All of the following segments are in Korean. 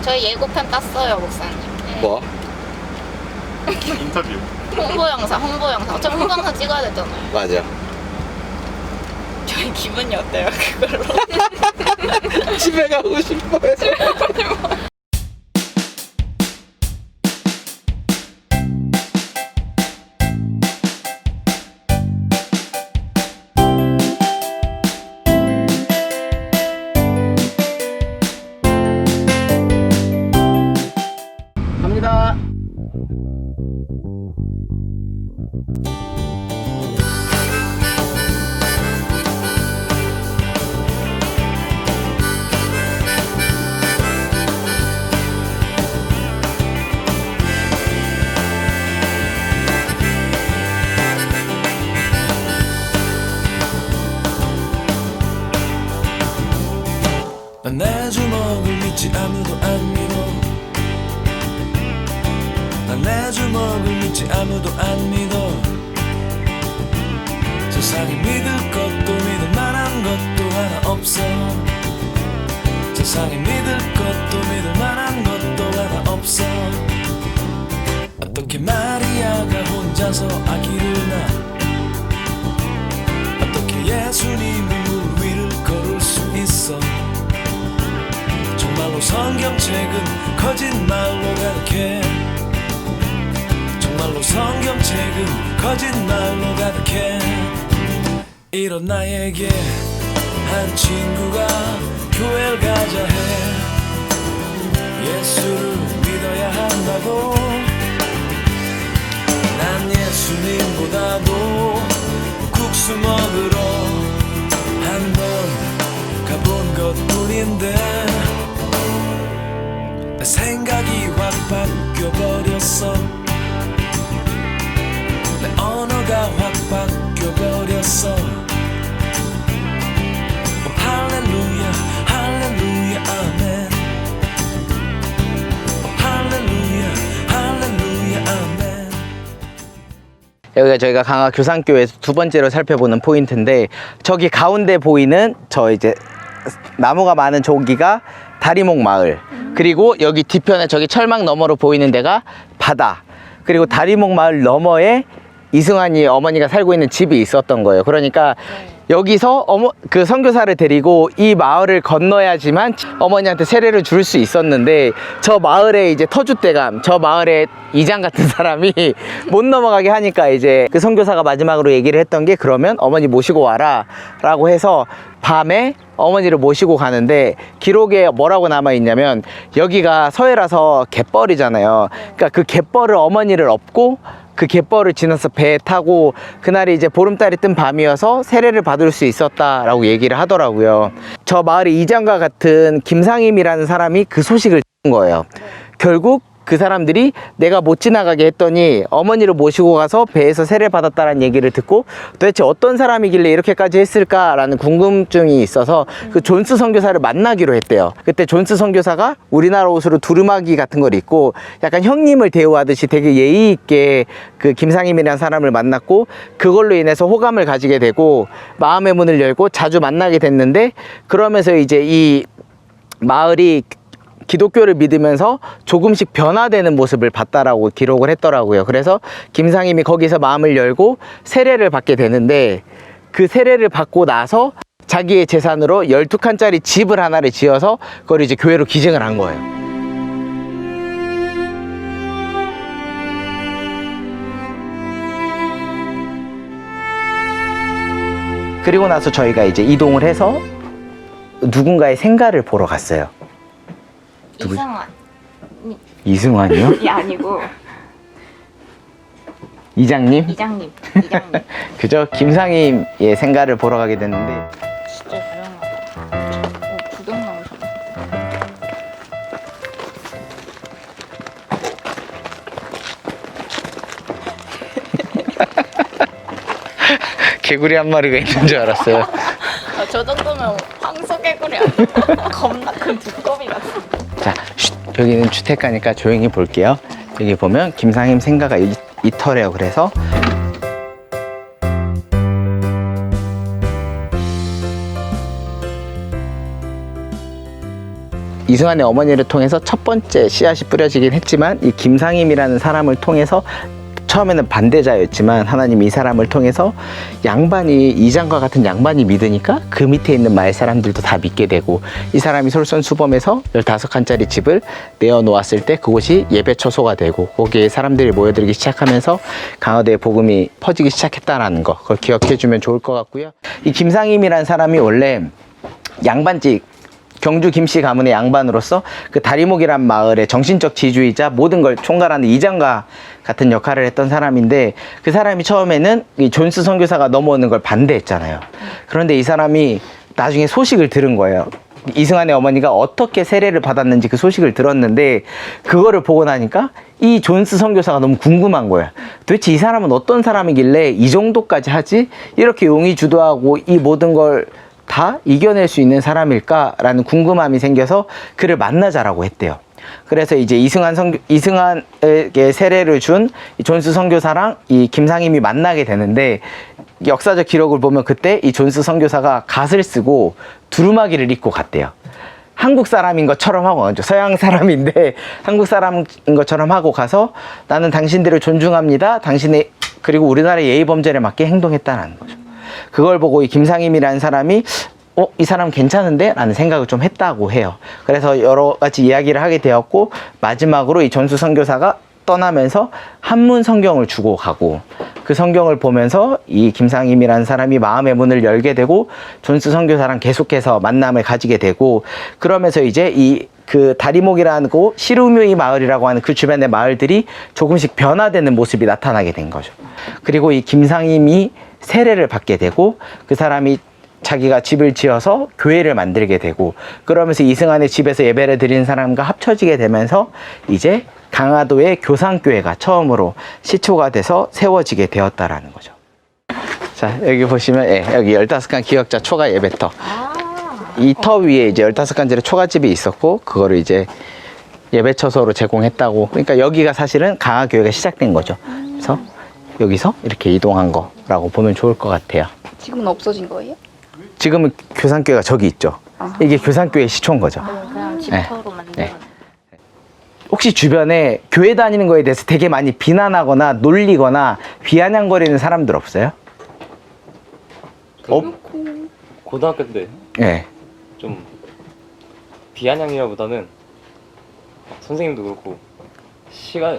저희 예고편 땄어요, 목사님. 네. 뭐? 인터뷰. 홍보 영상. 어차피 홍보 영상 찍어야 되잖아요. 맞아. 저희 기분이 어때요, 그걸로? 집에 가고 싶어요. 갑니다. 난 내 주먹을 믿지 아무도 안 믿어. 난 내 주먹을 믿지 아무도 안 믿어. 세상에 믿을 것도 믿을 만한 것도 하나 없어. 세상에 믿을 것도 믿을 만한 것도 하나 없어. 어떻게 마리아가 혼자서 아기를 낳아? 어떻게 예수님이 물 위를 걸을 수 있어? 정말로 성경책은 거짓말로 가득해. 정말로 성경책은 거짓말로 가득해. 이런 나에게 한 친구가 교회를 가자 해. 예수를 믿어야 한다고. 난 예수님보다도 국수 먹으러 한 번 가본 것뿐인데 내 생각이 확 바뀌어버렸어. 내 언어가 확 바뀌어버렸어. 할렐루야 할렐루야 아멘. 할렐루야 할렐루야 아멘. 여기가 저희가 강화 교산교회에서 두 번째로 살펴보는 포인트인데, 저기 가운데 보이는 저 이제 나무가 많은 저기가 다리목 마을, 그리고 여기 뒤편에 저기 철망 너머로 보이는 데가 바다, 그리고 다리목 마을 너머에 이승환이 어머니가 살고 있는 집이 있었던 거예요. 그러니까 여기서 그 선교사를 데리고 이 마을을 건너야지만 어머니한테 세례를 줄 수 있었는데, 저 마을에 이제 터줏대감, 저 마을에 이장 같은 사람이 못 넘어가게 하니까 이제 그 선교사가 마지막으로 얘기를 했던 게, 그러면 어머니 모시고 와라 라고 해서 밤에 어머니를 모시고 가는데, 기록에 뭐라고 남아 있냐면, 여기가 서해라서 갯벌이잖아요. 그러니까 그 갯벌을 어머니를 업고 그 갯벌을 지나서 배에 타고, 그날이 이제 보름달이 뜬 밤이어서 세례를 받을 수 있었다라고 얘기를 하더라고요. 저 마을의 이장과 같은 김상임이라는 사람이 그 소식을 듣는 거예요. 결국 그 사람들이 내가 못 지나가게 했더니 어머니를 모시고 가서 배에서 세례를 받았다는 얘기를 듣고, 도대체 어떤 사람이길래 이렇게까지 했을까라는 궁금증이 있어서 그 존스 선교사를 만나기로 했대요. 그때 존스 선교사가 우리나라 옷으로 두루마기 같은 걸 입고 약간 형님을 대우하듯이 되게 예의 있게 그 김상임이라는 사람을 만났고, 그걸로 인해서 호감을 가지게 되고 마음의 문을 열고 자주 만나게 됐는데, 그러면서 이제 이 마을이 기독교를 믿으면서 조금씩 변화되는 모습을 봤다라고 기록을 했더라고요. 그래서 김상임이 거기서 마음을 열고 세례를 받게 되는데, 그 세례를 받고 나서 자기의 재산으로 12칸짜리 집을 하나를 지어서 그걸 이제 교회로 기증을 한 거예요. 그리고 나서 저희가 이제 이동을 해서 누군가의 생가를 보러 갔어요. 이승환. 이승환이요? 이 아니고 이장님? 이장님. 그저 김상임의 생가를 보러 가게 됐는데, 진짜 유명하다. 구경 나오셨네. 개구리 한 마리가 있는 줄 알았어요. 저 정도면 황소개구리 아니야? 겁나 큰 두꺼비 같은. 자, 여기는 주택가니까 조용히 볼게요. 여기 보면 김상임 생가가 이 터래요. 그래서 이승환의 어머니를 통해서 첫 번째 씨앗이 뿌려지긴 했지만 이 김상임이라는 사람을 통해서 처음에는 반대자였지만 하나님이 이 사람을 통해서 양반이 이장과 같은 양반이 믿으니까 그 밑에 있는 마을 사람들도 다 믿게 되고 이 사람이 솔선수범해서 15칸짜리 집을 내어놓았을 때 그곳이 예배처소가 되고 거기에 사람들이 모여들기 시작하면서 강화도의 복음이 퍼지기 시작했다는 거 그걸 기억해주면 좋을 것 같고요. 이 김상임이라는 사람이 원래 양반집 경주 김씨 가문의 양반으로서 그 다리목이란 마을의 정신적 지주이자 모든 걸 총괄하는 이장과 같은 역할을 했던 사람인데 그 사람이 처음에는 이 존스 선교사가 넘어오는 걸 반대했잖아요. 그런데 이 사람이 나중에 소식을 들은 거예요. 이승환의 어머니가 어떻게 세례를 받았는지 그 소식을 들었는데 그거를 보고 나니까 이 존스 선교사가 너무 궁금한 거야. 도대체 이 사람은 어떤 사람이길래 이 정도까지 하지? 이렇게 용의 주도하고 이 모든 걸 다 이겨낼 수 있는 사람일까라는 궁금함이 생겨서 그를 만나자라고 했대요. 그래서 이제 이승환에게 세례를 준 이 존스 선교사랑 이 김상임이 만나게 되는데 역사적 기록을 보면 그때 이 존스 선교사가 갓을 쓰고 두루마기를 입고 갔대요. 한국 사람인 것처럼 하고 가죠. 서양 사람인데 한국 사람인 것처럼 하고 가서 나는 당신들을 존중합니다. 당신의 그리고 우리나라의 예의 범죄에 맞게 행동했다는 거죠. 그걸 보고 이 김상임이라는 사람이 이 사람 괜찮은데? 라는 생각을 좀 했다고 해요. 그래서 여러 가지 이야기를 하게 되었고 마지막으로 이 존스 선교사가 떠나면서 한문 성경을 주고 가고 그 성경을 보면서 이 김상임이라는 사람이 마음의 문을 열게 되고 존스 선교사랑 계속해서 만남을 가지게 되고 그러면서 이제 그 다리목이라는 곳 시루뮤이 마을이라고 하는 그 주변의 마을들이 조금씩 변화되는 모습이 나타나게 된 거죠. 그리고 이 김상임이 세례를 받게 되고 그 사람이 자기가 집을 지어서 교회를 만들게 되고 그러면서 이승환의 집에서 예배를 드리는 사람과 합쳐지게 되면서 이제 강화도의 교상교회가 처음으로 시초가 돼서 세워지게 되었다라는 거죠. 자, 여기 보시면 여기 15칸 기역자 초가 예배터. 이 터 위에 이제 15칸짜리 초가집이 있었고 그거를 이제 예배처소로 제공했다고. 그러니까 여기가 사실은 강화교회가 시작된 거죠. 그래서 여기서 이렇게 이동한 거라고 보면 좋을 것 같아요. 지금은 없어진 거예요? 지금은 교상교회가 저기 있죠. 이게 교상교회의 시초인 거죠. 그냥 집터로 만든. 혹시 주변에 교회 다니는 거에 대해서 되게 많이 비난하거나 놀리거나 비아냥거리는 사람들 없어요? 고등학교 때 네. 좀 비아냥이라보다는 선생님도 그렇고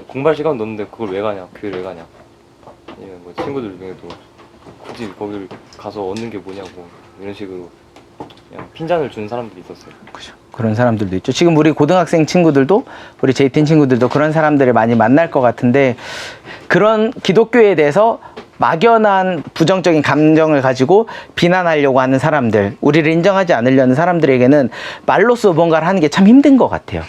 공부할 시간 넣는데 그걸 왜 가냐, 교회를 왜 가냐, 아니면 뭐 친구들 중에도 굳이 거기를 가서 얻는 게 뭐냐고 이런 식으로 그냥 핀잔을 주는 사람들이 있었어요. 그죠. 그런 사람들도 있죠. 지금 우리 고등학생 친구들도 우리 제이틴 친구들도 그런 사람들을 많이 만날 것 같은데 그런 기독교에 대해서 막연한 부정적인 감정을 가지고 비난하려고 하는 사람들, 우리를 인정하지 않으려는 사람들에게는 말로써 뭔가를 하는 게 참 힘든 것 같아요.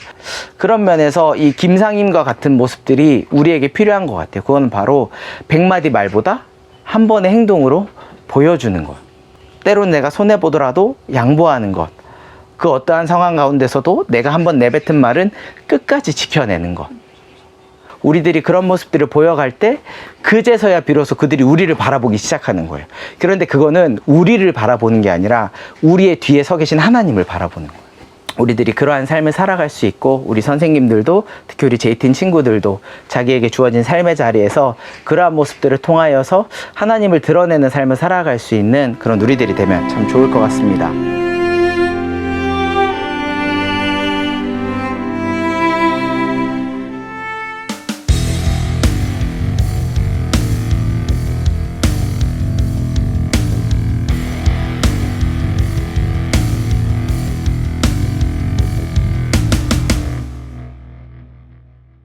그런 면에서 이 김상임과 같은 모습들이 우리에게 필요한 것 같아요. 그건 바로 100마디 말보다 한 번의 행동으로 보여주는 것. 때론 내가 손해보더라도 양보하는 것. 그 어떠한 상황 가운데서도 내가 한번 내뱉은 말은 끝까지 지켜내는 것. 우리들이 그런 모습들을 보여갈 때 그제서야 비로소 그들이 우리를 바라보기 시작하는 거예요. 그런데 그거는 우리를 바라보는 게 아니라 우리의 뒤에 서 계신 하나님을 바라보는 거예요. 우리들이 그러한 삶을 살아갈 수 있고 우리 선생님들도 특히 우리 제이틴 친구들도 자기에게 주어진 삶의 자리에서 그러한 모습들을 통하여서 하나님을 드러내는 삶을 살아갈 수 있는 그런 우리들이 되면 참 좋을 것 같습니다.